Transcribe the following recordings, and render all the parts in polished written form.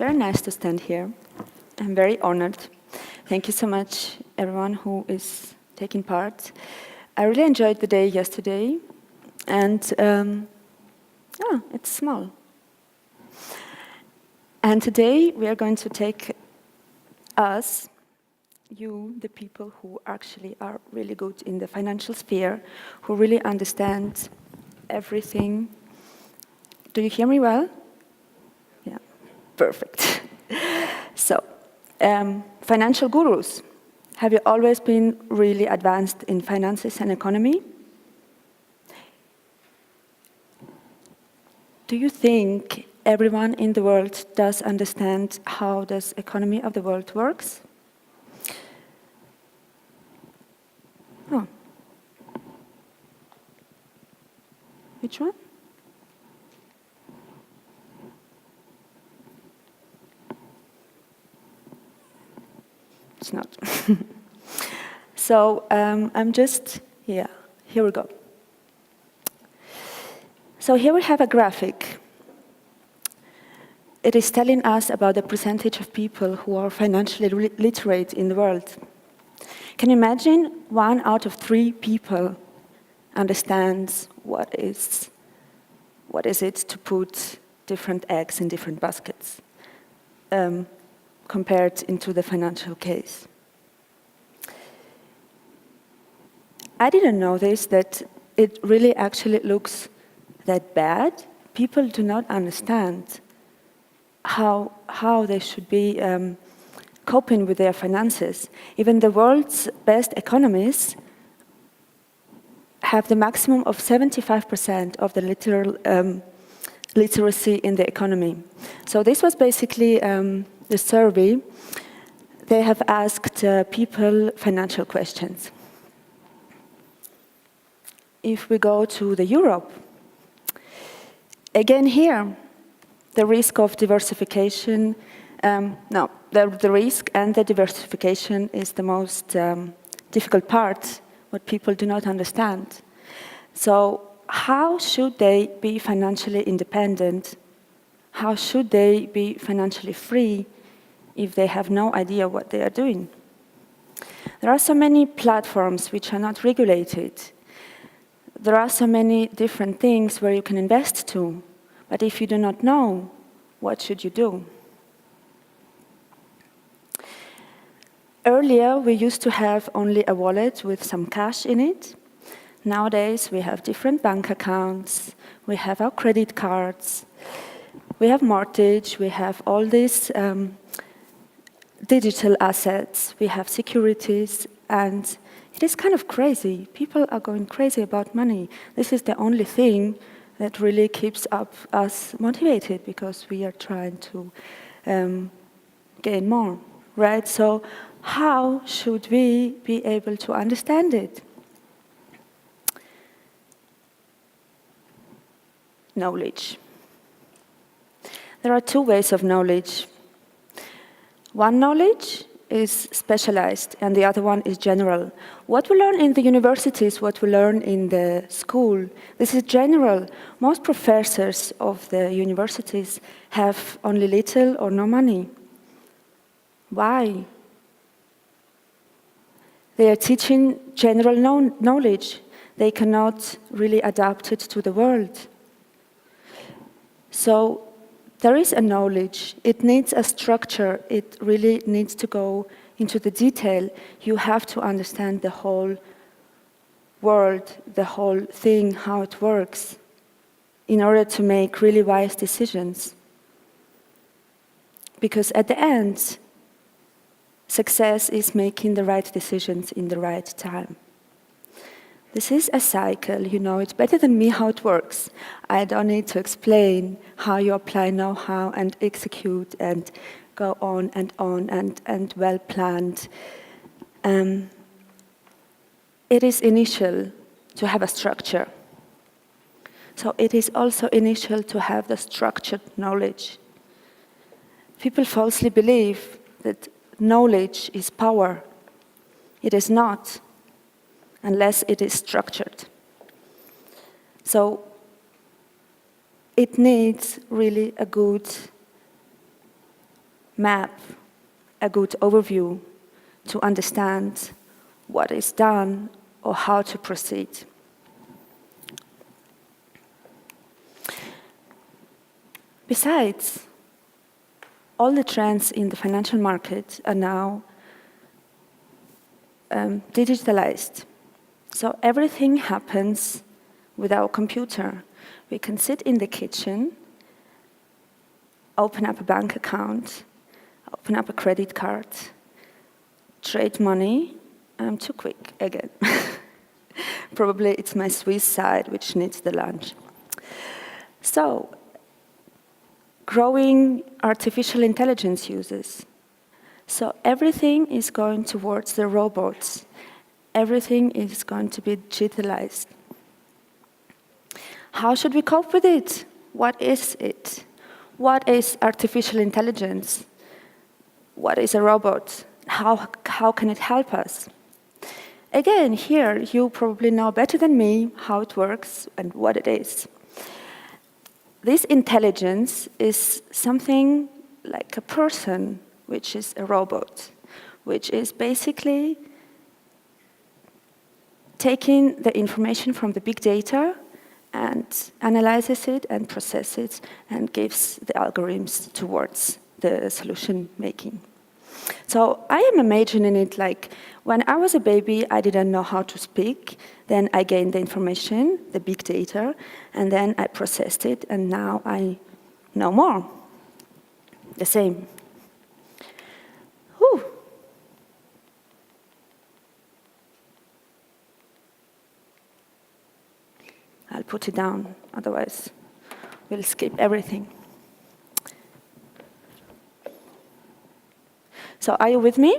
very nice to stand here. I'm very honored. Thank you so much, everyone who is taking part. I really enjoyed the day yesterday, and it's small. And today we are going to take us, you, the people who actually are really good in the financial sphere, who really understand everything. Do you hear me well? Yeah, perfect. So, financial gurus. Have you always been really advanced in finances and economy? Do you think everyone in the world does understand how this economy of the world works? Oh. Which one? It's not. So I'm just, here we go. So here we have a graphic. It is telling us about the percentage of people who are financially literate in the world. Can you imagine 1 out of 3 people understands what is it to put different eggs in different baskets, compared into the financial case? I didn't know this, that it really actually looks that bad. People do not understand how they should be coping with their finances. Even the world's best economists have the maximum of 75% of the literacy in the economy. So this was basically the survey. They have asked people financial questions. If we go to the Europe, again here, the risk of diversification, the risk and the diversification is the most difficult part, what people do not understand. So how should they be financially independent? How should they be financially free if they have no idea what they are doing? There are so many platforms which are not regulated. There are so many different things where you can invest to. But if you do not know, what should you do? Earlier, we used to have only a wallet with some cash in it. Nowadays, we have different bank accounts, we have our credit cards, we have mortgage, we have all these digital assets, we have securities, and it is kind of crazy. People are going crazy about money. This is the only thing that really keeps us motivated, because we are trying to gain more, right? So how should we be able to understand it? Knowledge. There are 2 ways of knowledge. One knowledge is specialized, and the other one is general. What we learn in the universities, what we learn in the school, this is general. Most professors of the universities have only little or no money. Why? They are teaching general knowledge. They cannot really adapt it to the world. So there is a knowledge. It needs a structure. It really needs to go into the detail. You have to understand the whole world, the whole thing, how it works, in order to make really wise decisions. Because at the end, success is making the right decisions in the right time. This is a cycle, you know it better than me how it works. I don't need to explain how you apply know-how and execute and go on and well planned. It is initial to have a structure. So it is also initial to have the structured knowledge. People falsely believe that knowledge is power. It is not, unless it is structured. So it needs really a good map, a good overview to understand what is done or how to proceed. Besides, all the trends in the financial market are now digitalized. So everything happens with our computer. We can sit in the kitchen, open up a bank account, open up a credit card, trade money. I'm too quick again. Probably it's my Swiss side which needs the lunch. So, growing artificial intelligence uses. So everything is going towards the robots. Everything is going to be digitalized. How should we cope with it? What is it? What is artificial intelligence? What is a robot? How can it help us? Again, here you probably know better than me how it works and what it is. This intelligence is something like a person, which is a robot, which is basically taking the information from the big data and analyzes it and processes it and gives the algorithms towards the solution making. So I am imagining it like when I was a baby, I didn't know how to speak. Then I gained the information, the big data, and then I processed it, and now I know more. The same. Whew. I'll put it down, otherwise we'll skip everything. So are you with me?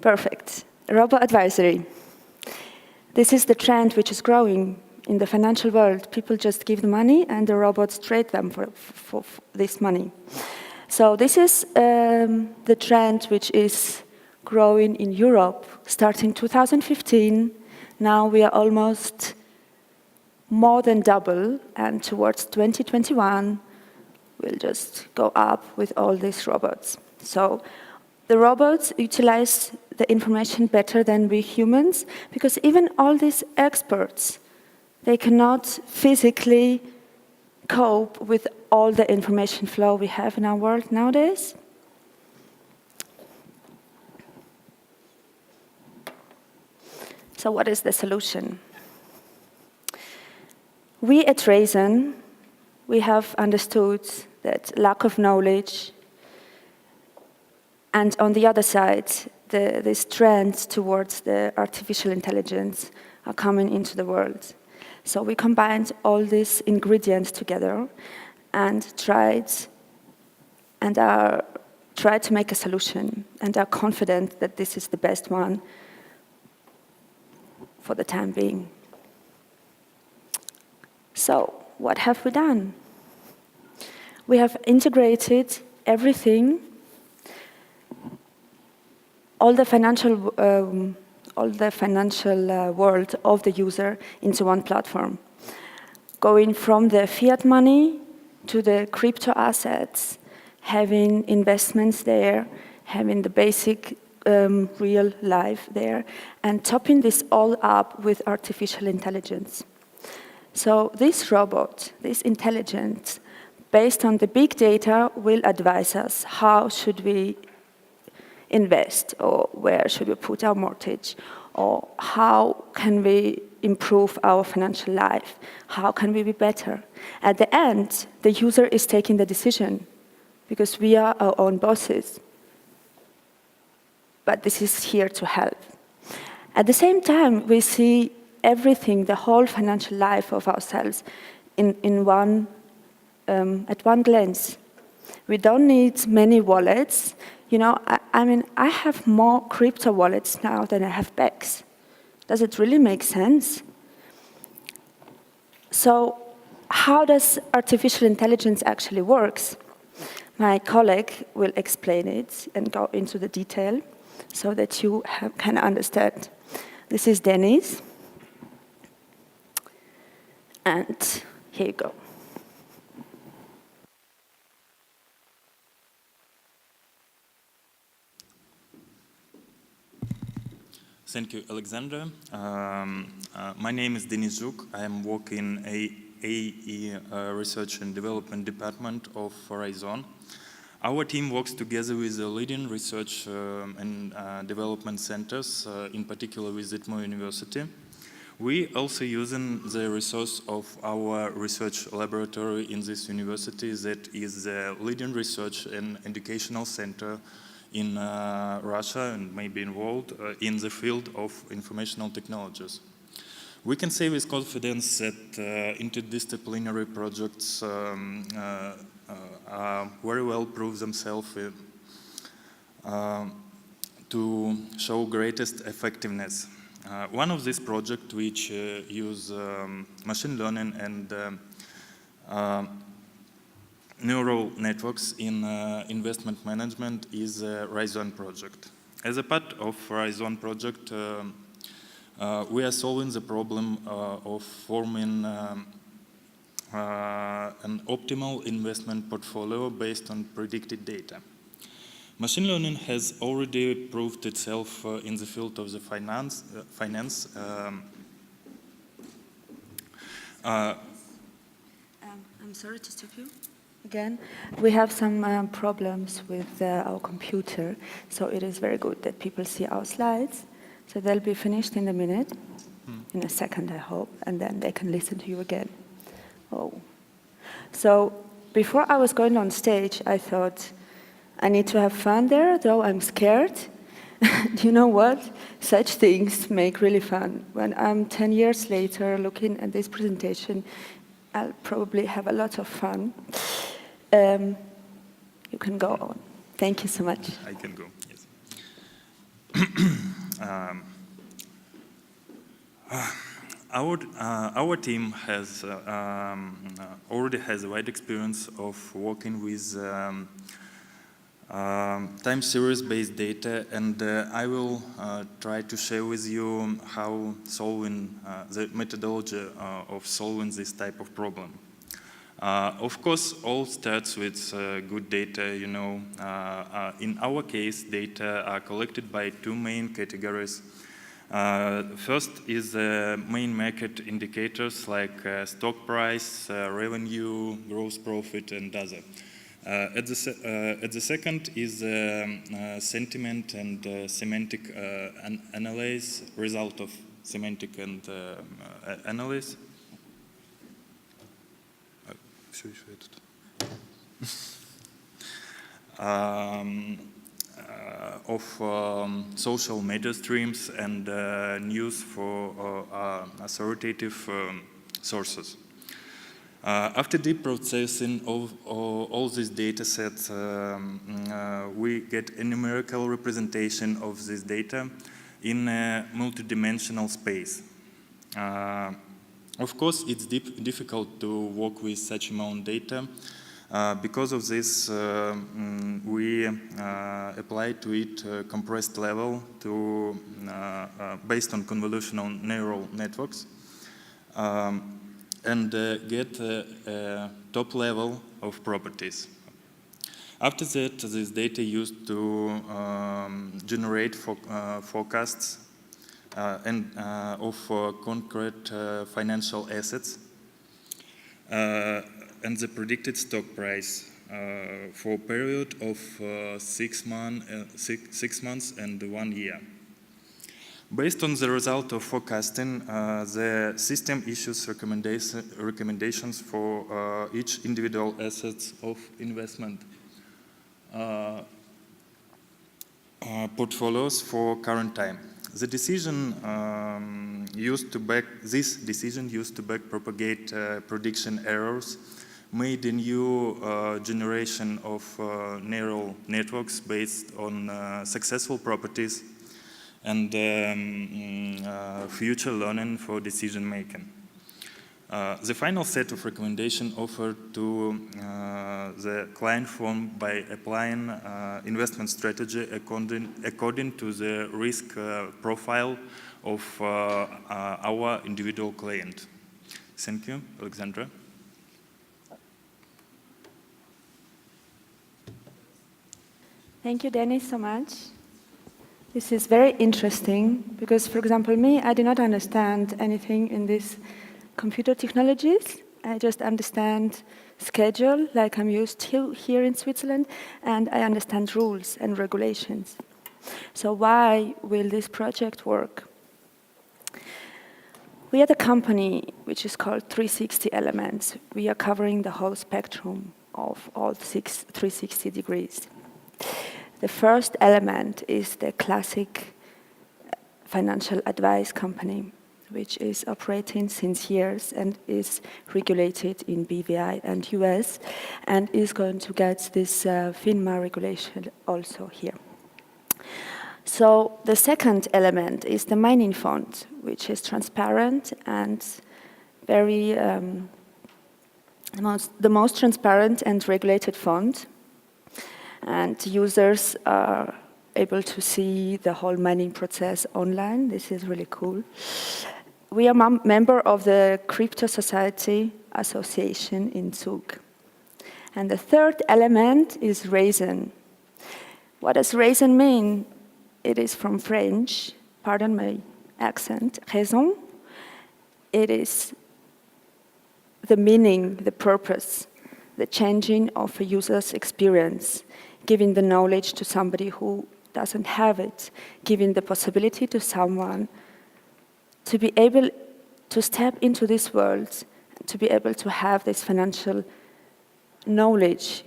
Perfect. Robo-advisory. This is the trend which is growing in the financial world. People just give the money and the robots trade them for this money. So this is the trend which is growing in Europe starting 2015. Now we are almost more than double, and towards 2021 we'll just go up with all these robots. So the robots utilize the information better than we humans, because even all these experts, they cannot physically cope with all the information flow we have in our world nowadays. So what is the solution? We at RAISON, we have understood that lack of knowledge, and on the other side, this trend towards the artificial intelligence are coming into the world. So we combined all these ingredients together and tried to make a solution, and are confident that this is the best one for the time being. So, what have we done? We have integrated everything, all the financial world of the user into one platform, going from the fiat money to the crypto assets, having investments there, having the basic real life there, and topping this all up with artificial intelligence. So this robot, this intelligence, based on the big data, will advise us how should we invest, or where should we put our mortgage, or how can we improve our financial life, how can we be better. At the end, the user is taking the decision, because we are our own bosses. But this is here to help. At the same time, we see everything, the whole financial life of ourselves at one glance. We don't need many wallets. You know, I have more crypto wallets now than I have bags. Does it really make sense? So how does artificial intelligence actually works? My colleague will explain it and go into the detail so that you can understand. This is Dennis. And here you go. Thank you, Aleksandra. My name is Denis Zhuk. I am working in AE Research and Development Department of RAISON. Our team works together with the leading research and development centers, in particular with Zitmo University. We also using the resource of our research laboratory in this university that is the leading research and educational center in Russia and maybe in the world in the field of informational technologies. We can say with confidence that interdisciplinary projects very well prove themselves to show greatest effectiveness. One of these projects which use machine learning and neural networks in investment management is a RAISON project. As a part of RAISON project, we are solving the problem of forming an optimal investment portfolio based on predicted data. Machine learning has already proved itself in the field of the finance. I'm sorry to stop you. Again, we have some problems with our computer, so it is very good that people see our slides. So they'll be finished in a minute, in a second I hope, and then they can listen to you again. Oh. So before I was going on stage, I thought, I need to have fun there, though I'm scared. Do you know what? Such things make really fun. When I'm 10 years later looking at this presentation, I'll probably have a lot of fun. You can go on. Thank you so much. I can go, yes. Our team has already has a wide experience of working with time series-based data, and I will try to share with you how solving the methodology of solving this type of problem. Of course, all starts with good data. You know, in our case, data are collected by two main categories. First is main market indicators like stock price, revenue, gross profit, and other. At the second is sentiment and semantic analysis, result of semantic and analysis. Of social media streams and news for authoritative sources. After deep processing of all these data sets, we get a numerical representation of this data in a multidimensional space. Of course, it's difficult to work with such amount of data. Because of this, we apply to it a compressed level to, based on convolutional neural networks, and get a top level of properties. After that, this data used to generate forecasts and of concrete financial assets and the predicted stock price for a period of 6 months and 1 year. Based on the result of forecasting, the system issues recommendations for each individual assets of investment portfolios for current time. The decision used to back propagate prediction errors made a new generation of neural networks based on successful properties and future learning for decision making. The final set of recommendations offered to the client firm by applying investment strategy according to the risk profile of our individual client. Thank you, Aleksandra. Thank you, Denis, so much. This is very interesting because, for example, me, I do not understand anything in these computer technologies. I just understand schedule, like I'm used to here in Switzerland, and I understand rules and regulations. So why will this project work? We are the company which is called 360 Elements. We are covering the whole spectrum of all 360 degrees. The first element is the classic financial advice company, which is operating since years and is regulated in BVI and US, and is going to get this FINMA regulation also here. So the second element is the mining fund, which is transparent and very the most transparent and regulated fund. And users are able to see the whole mining process online. This is really cool. We are a member of the Crypto Society Association in Zug. And the third element is RAISON. What does RAISON mean? It is from French, pardon my accent, raison. It is the meaning, the purpose, the changing of a user's experience, giving the knowledge to somebody who doesn't have it, giving the possibility to someone to be able to step into this world, to be able to have this financial knowledge,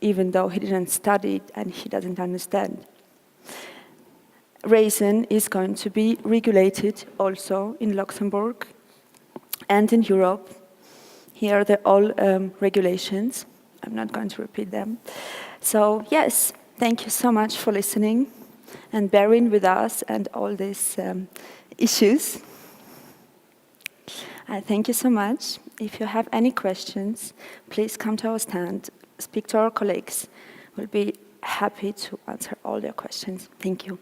even though he didn't study it and he doesn't understand. RAISON is going to be regulated also in Luxembourg and in Europe. Here are all regulations. I'm not going to repeat them. So yes, thank you so much for listening and bearing with us and all these issues. I thank you so much. If you have any questions, please come to our stand, speak to our colleagues. We'll be happy to answer all your questions. Thank you.